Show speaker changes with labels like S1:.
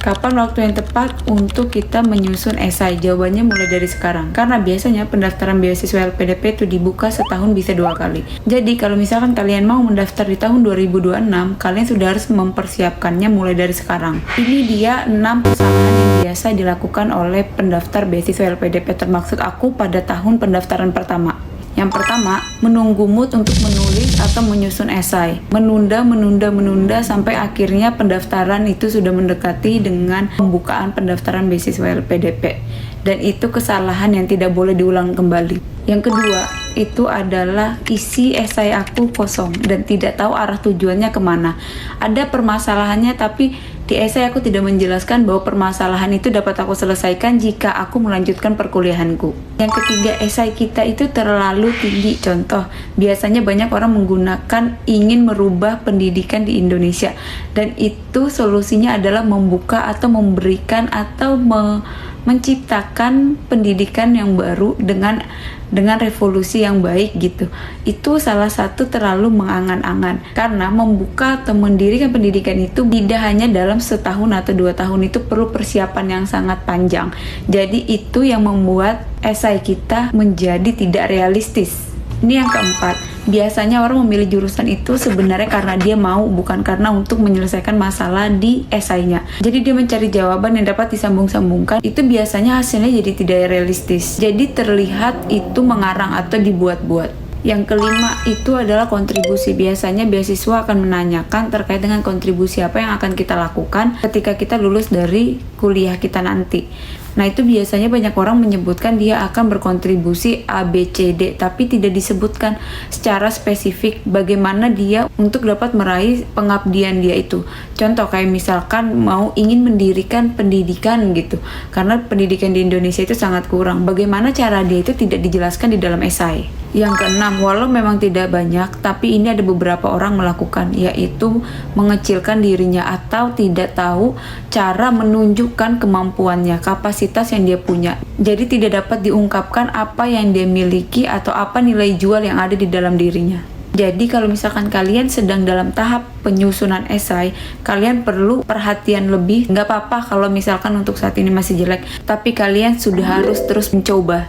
S1: Kapan waktu yang tepat untuk kita menyusun esai? Jawabannya mulai dari sekarang. Karena biasanya pendaftaran beasiswa LPDP itu dibuka setahun bisa 2 kali. Jadi kalau misalkan kalian mau mendaftar di tahun 2026, kalian sudah harus mempersiapkannya mulai dari sekarang. Ini dia 6 kesalahan yang biasa dilakukan oleh pendaftar beasiswa LPDP, termaksud aku pada tahun pendaftaran pertama. Yang pertama, menunggu mood untuk menulis atau menyusun esai. Menunda sampai akhirnya pendaftaran itu sudah mendekati dengan pembukaan pendaftaran beasiswa LPDP. Dan itu kesalahan yang tidak boleh diulang kembali. Yang kedua, itu adalah isi esai aku kosong dan tidak tahu arah tujuannya kemana. Ada permasalahannya tapi di esai aku tidak menjelaskan bahwa permasalahan itu dapat aku selesaikan jika aku melanjutkan perkuliahanku. Yang ketiga, esai kita itu terlalu tinggi. Contoh, biasanya banyak orang menggunakan ingin merubah pendidikan di Indonesia, dan itu solusinya adalah membuka atau memberikan atau menciptakan pendidikan yang baru dengan revolusi yang baik gitu. Itu salah satu terlalu mengangan-angan, karena membuka atau mendirikan pendidikan itu tidak hanya dalam setahun atau 2 tahun, itu perlu persiapan yang sangat panjang. Jadi itu yang membuat esai kita menjadi tidak realistis. Ini yang keempat, biasanya orang memilih jurusan itu sebenarnya karena dia mau, bukan karena untuk menyelesaikan masalah di esainya. Jadi dia mencari jawaban yang dapat disambung-sambungkan, itu biasanya hasilnya jadi tidak realistis. Jadi terlihat itu mengarang atau dibuat-buat. Yang kelima itu adalah kontribusi. Biasanya beasiswa akan menanyakan terkait dengan kontribusi apa yang akan kita lakukan ketika kita lulus dari kuliah kita nanti. Nah, itu biasanya banyak orang menyebutkan dia akan berkontribusi A, B, C, D, tapi tidak disebutkan secara spesifik bagaimana dia untuk dapat meraih pengabdian dia itu. Contoh kayak misalkan ingin mendirikan pendidikan gitu, karena pendidikan di Indonesia itu sangat kurang. Bagaimana cara dia itu tidak dijelaskan di dalam esai. Yang keenam, walau memang tidak banyak, tapi ini ada beberapa orang melakukan, yaitu mengecilkan dirinya atau tidak tahu cara menunjukkan kemampuannya, kapasitas yang dia punya. Jadi tidak dapat diungkapkan apa yang dia miliki atau apa nilai jual yang ada di dalam dirinya. Jadi kalau misalkan kalian sedang dalam tahap penyusunan esai, kalian perlu perhatian lebih. Nggak apa-apa kalau misalkan untuk saat ini masih jelek, tapi kalian sudah harus terus mencoba.